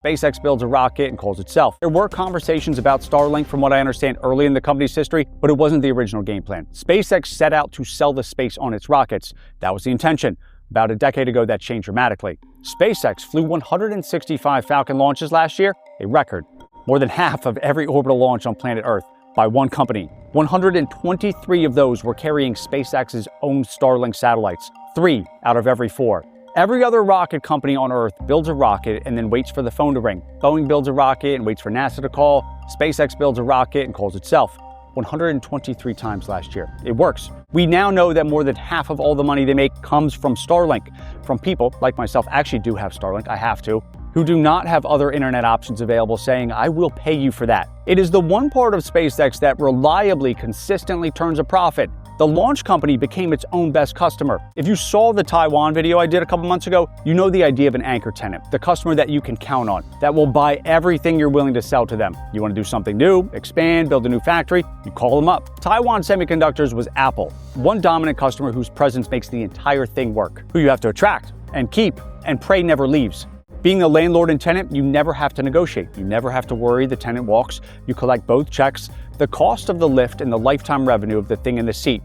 SpaceX builds a rocket and calls itself. There were conversations about Starlink from what I understand early in the company's history, but it wasn't the original game plan. SpaceX set out to sell the space on its rockets. That was the intention. About a decade ago, that changed dramatically. SpaceX flew 165 Falcon launches last year, a record. More than half of every orbital launch on planet Earth by one company. 123 of those were carrying SpaceX's own Starlink satellites, 3 out of every 4. Every other rocket company on Earth builds a rocket and then waits for the phone to ring. Boeing builds a rocket and waits for NASA to call. SpaceX builds a rocket and calls itself. 123 times last year. It works. We now know that more than half of all the money they make comes from Starlink, from people like myself, actually do have Starlink, I have to, who do not have other internet options available, saying, I will pay you for that. It is the one part of SpaceX that reliably, consistently turns a profit. The launch company became its own best customer. If you saw the Taiwan video I did a couple months ago, you know the idea of an anchor tenant, the customer that you can count on, that will buy everything you're willing to sell to them. You want to do something new, expand, build a new factory, you call them up. Taiwan Semiconductors was Apple, one dominant customer whose presence makes the entire thing work, who you have to attract and keep and pray never leaves. Being the landlord and tenant, you never have to negotiate. You never have to worry the tenant walks. You collect both checks, the cost of the lift and the lifetime revenue of the thing in the seat.